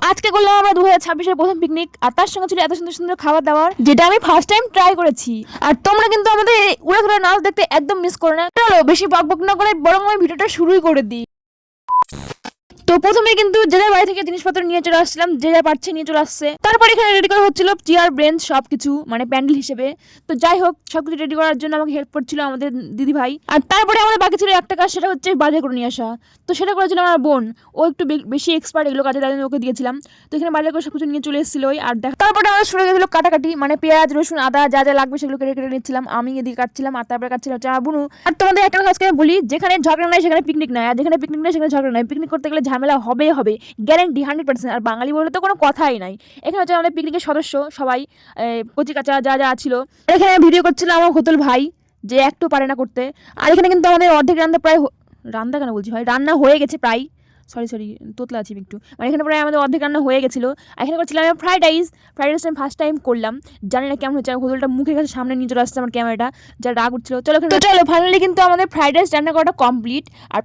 আজকে করলাম আমরা 2026-এর প্রথম পিকনিক, আর তার সঙ্গে ছিল এত সুন্দর সুন্দর খাবার দাবার, যেটা আমি ফার্স্ট টাইম ট্রাই করেছি। আর তোমরা কিন্তু আমাদের উড়ে ধরে নাচ দেখতে একদম মিস করো না। চলো বেশি বকবক না করে বরং আমি ভিডিওটা শুরুই করে দিই। তো প্রথমে কিন্তু যে যার বাড়ি থেকে জিনিসপত্র নিয়ে চলে আসছিলাম, যে যা পারছে নিয়ে চলে আসছে। তারপর এখানে রেডি করা হচ্ছিল চেয়ার বেঞ্চ সবকিছু, মানে প্যান্ডেল হিসেবে। তো যাই হোক, সবকিছু রেডি করার জন্য আমাকে হেল্প করছিল আমাদের দিদি ভাই। আর তারপরে আমাদের বাকি ছিল একটা কাজ, সেটা হচ্ছে বাজার করে নিয়ে আসা। তো সেটা করেছিল আমার বোন, ও একটু বেশি এক্সপার্ট এগুলো কাজে, তাই ওকে দিয়েছিলাম। তো এখানে বাজার করে সবকিছু নিয়ে চলে এসেছিল। আর তারপরে আমাদের শুরু হয়ে গেছিল কাটাকাটি, মানে পেঁয়াজ রসুন আদা যা যা লাগবে সেগুলো কেটে কেটে নিচ্ছিলাম। আমি এদিকে কাটছিলাম, আর তারপরে কাটছিল হচ্ছে আমার বুনু। আর তোমাদের একটা কাজকে বলি, যেখানে ঝগড়া নাই সেখানে পিকনিক নাই, আর যেখানে পিকনিক নাই সেখানে ঝগড়া নাই। পিকনিক করতে গেলে ঝামেলা হবেই হবে, গ্যারেন্টি 100%। আর বাঙালি বলে তো কোনো কথাই নাই। এখানে হচ্ছে আমাদের পিকনিকের সদস্য সবাই, কচি কাঁচা যা যা ছিল। এখানে ভিডিও করছিল আমার হোতল ভাই, যে একটু পারে না করতে। আর এখানে কিন্তু আমাদের অর্ধেক রান্না প্রায় রান্না কেন বলছি ভাই, রান্না হয়ে গেছে প্রায়। সরি তোতলা আছি একটু, মানে এখানে প্রায় আমাদের অর্ধেক রান্না হয়ে গেছিলো। এখানে করছিলাম আমি ফ্রাইড রাইস আমি ফার্স্ট টাইম করলাম, জানি না কেমন হচ্ছে। হোটেলটা মুখের কাছে সামনে নিয়ে চলে আসছে আমার ক্যামেরাটা, যা রাগ উঠছিল। চলো ফাইনালি কিন্তু আমাদের ফ্রাইড রাইস রান্না করাটা কমপ্লিট। আর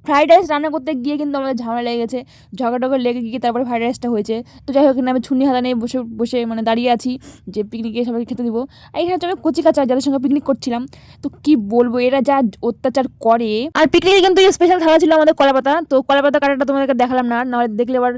ফ্রাইড রাইস রান্না করতে গিয়ে কিন্তু আমাদের ঝামেলা লেগে গেছে, ঝগড়া লেগে গিয়ে তারপরে ফ্রাইড রাইসটা হয়েছে। তো যাই হোক, এখানে আমি ছুনি হাতা নিয়ে বসে বসে মানে দাঁড়িয়ে আছি যে পিকনিকে সবাইকে খেতে দিব। আর এখানে হচ্ছে আমি কচি কাঁচা যাদের সঙ্গে পিকনিক করছিলাম। তো কি বলবো, এরা যা অত্যাচার করে। আর পিকনিকে কিন্তু স্পেশাল খাওয়া ছিল আমাদের কলা পাতা। তো কলা পাতা কাটাটা তোমাদেরকে দেখালাম না, নাহলে দেখলে আবার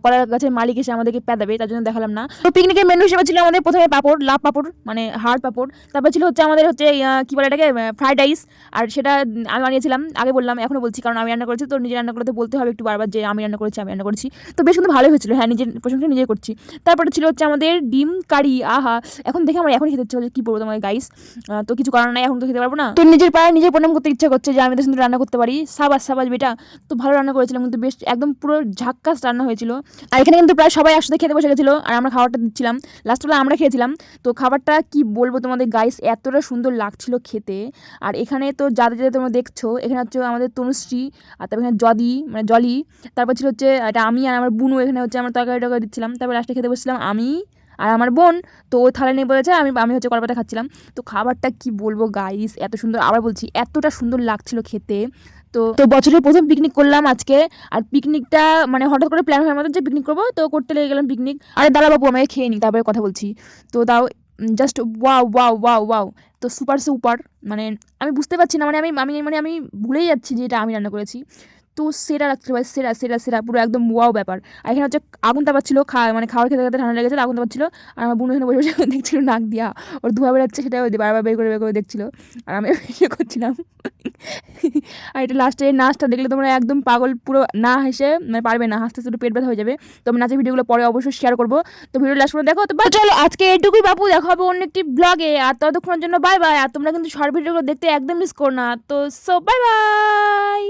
কলা গাছের মালিক এসে আমাদেরকে পেদাবে, তার জন্য দেখালাম না। তো পিকনিকের মেনু হিসেবে ছিল আমাদের প্রথমে পাপড়, লাভ পাপড় মানে হাড় পাপড়। তারপর ছিল হচ্ছে আমাদের হচ্ছে কি বলে এটাকে, ফ্রাইড রাইস। আর সেটা আমি বানিয়েছিলাম, আগে বললাম এখনো বলছি, কারণ আমি রান্না করেছি। তো নিজে রান্না করতে বলতে হবে একটু বারবার যে আমি রান্না করেছি। তো বেশ কিন্তু ভালোই হয়েছিল, হ্যাঁ নিজের প্রশংসা নিজে করছি। তারপরে ছিল হচ্ছে আমাদের ডিম কারি। আহা, এখন দেখে আমার এখনই খেতে ইচ্ছে হচ্ছে, কি বলবো তোমার গাইস। তো কিছু করার নাই, এখন তো খেতে পারবো না। তো নিজের পায়ে নিজে প্রণাম করতে ইচ্ছা করছে যে আমি তো সুন্দর রান্না করতে পারি। সাবাস বেটা। তো ভালো রান্না করেছিলাম কিন্তু, বেশ একদম পুরো ঝাক্কাস রান্না হয়েছিল। আর এখানে কিন্তু প্রায় সবাই একসাথে খেতে বসে গেছিলো, আর আমরা খাবারটা দিচ্ছিলাম। লাস্টবেলা আমরা খেয়েছিলাম। তো খাবারটা কি বলবো তোমাদের গাইস, এতটা সুন্দর লাগছিল খেতে। আর এখানে তো যাদের তোমরা দেখছো, এখানে হচ্ছে আমাদের তনুশ্রী, আর তারপর এখানে জলি। তারপর ছিল হচ্ছে এটা আমি আর আমার বুনু, এখানে হচ্ছে আমরা তরকারি দিচ্ছিলাম। তারপর লাস্টে খেতে বসছিলাম আমি আর আমার বোন। তো ওই থালা নিয়ে বলেছে, আমি হচ্ছে কলাপাতা খাচ্ছিলাম। তো খাবারটা কি বলবো গাইস, এত সুন্দর, আবার বলছি এতটা সুন্দর লাগছিল খেতে। তো বছরের প্রথম পিকনিক করলাম আজকে। আর পিকনিকটা মানে হঠাৎ করে প্ল্যান হয়ে আমাদের যে পিকনিক করবো, তো করতে লেগে গেলাম পিকনিক। আরে দাদা বাবু আমাকে খেয়ে নিই, তারপরে কথা বলছি। তো তাও জাস্ট ওয়াও। তো সুপার মানে আমি বুঝতে পারছি না, আমি ভুলেই যাচ্ছি যে এটা আমি রান্না করেছি। তো সেরা লাগছিল ভাই, সেরা পুরো একদম ওয়াও ব্যাপার। আর এখানে হচ্ছে আগুন তাপাচ্ছিল, মানে খাবার খেতে খেতে ঠান্ডা লেগেছে, আগুন তাপাচ্ছিল। আর আমার বোন এখানে বসে বসে দেখছিল নাক দিয়া ওর ধোঁয়া বেরোচ্ছে, সেটা বারবার বের করে দেখছিল। আর আমি ভিডিও করছিলাম। আর এটা লাস্টে নাচটা দেখলে তোমরা একদম পাগল, পুরো না হেসে মানে পারবে না, হাসতে হাসতে পেট ব্যথা হয়ে যাবে। তো আমি নাচের ভিডিওগুলো পরে অবশ্যই শেয়ার করবো। তো ভিডিও লাস্ট করে দেখো। তো চলো আজকে এটুকুই বাপু, দেখা হবে অন্য একটি ব্লগে। আর ততক্ষণের জন্য বাই বাই। আর তোমরা কিন্তু শর্ট ভিডিওগুলো দেখতে একদম মিস করো না। তো বাই।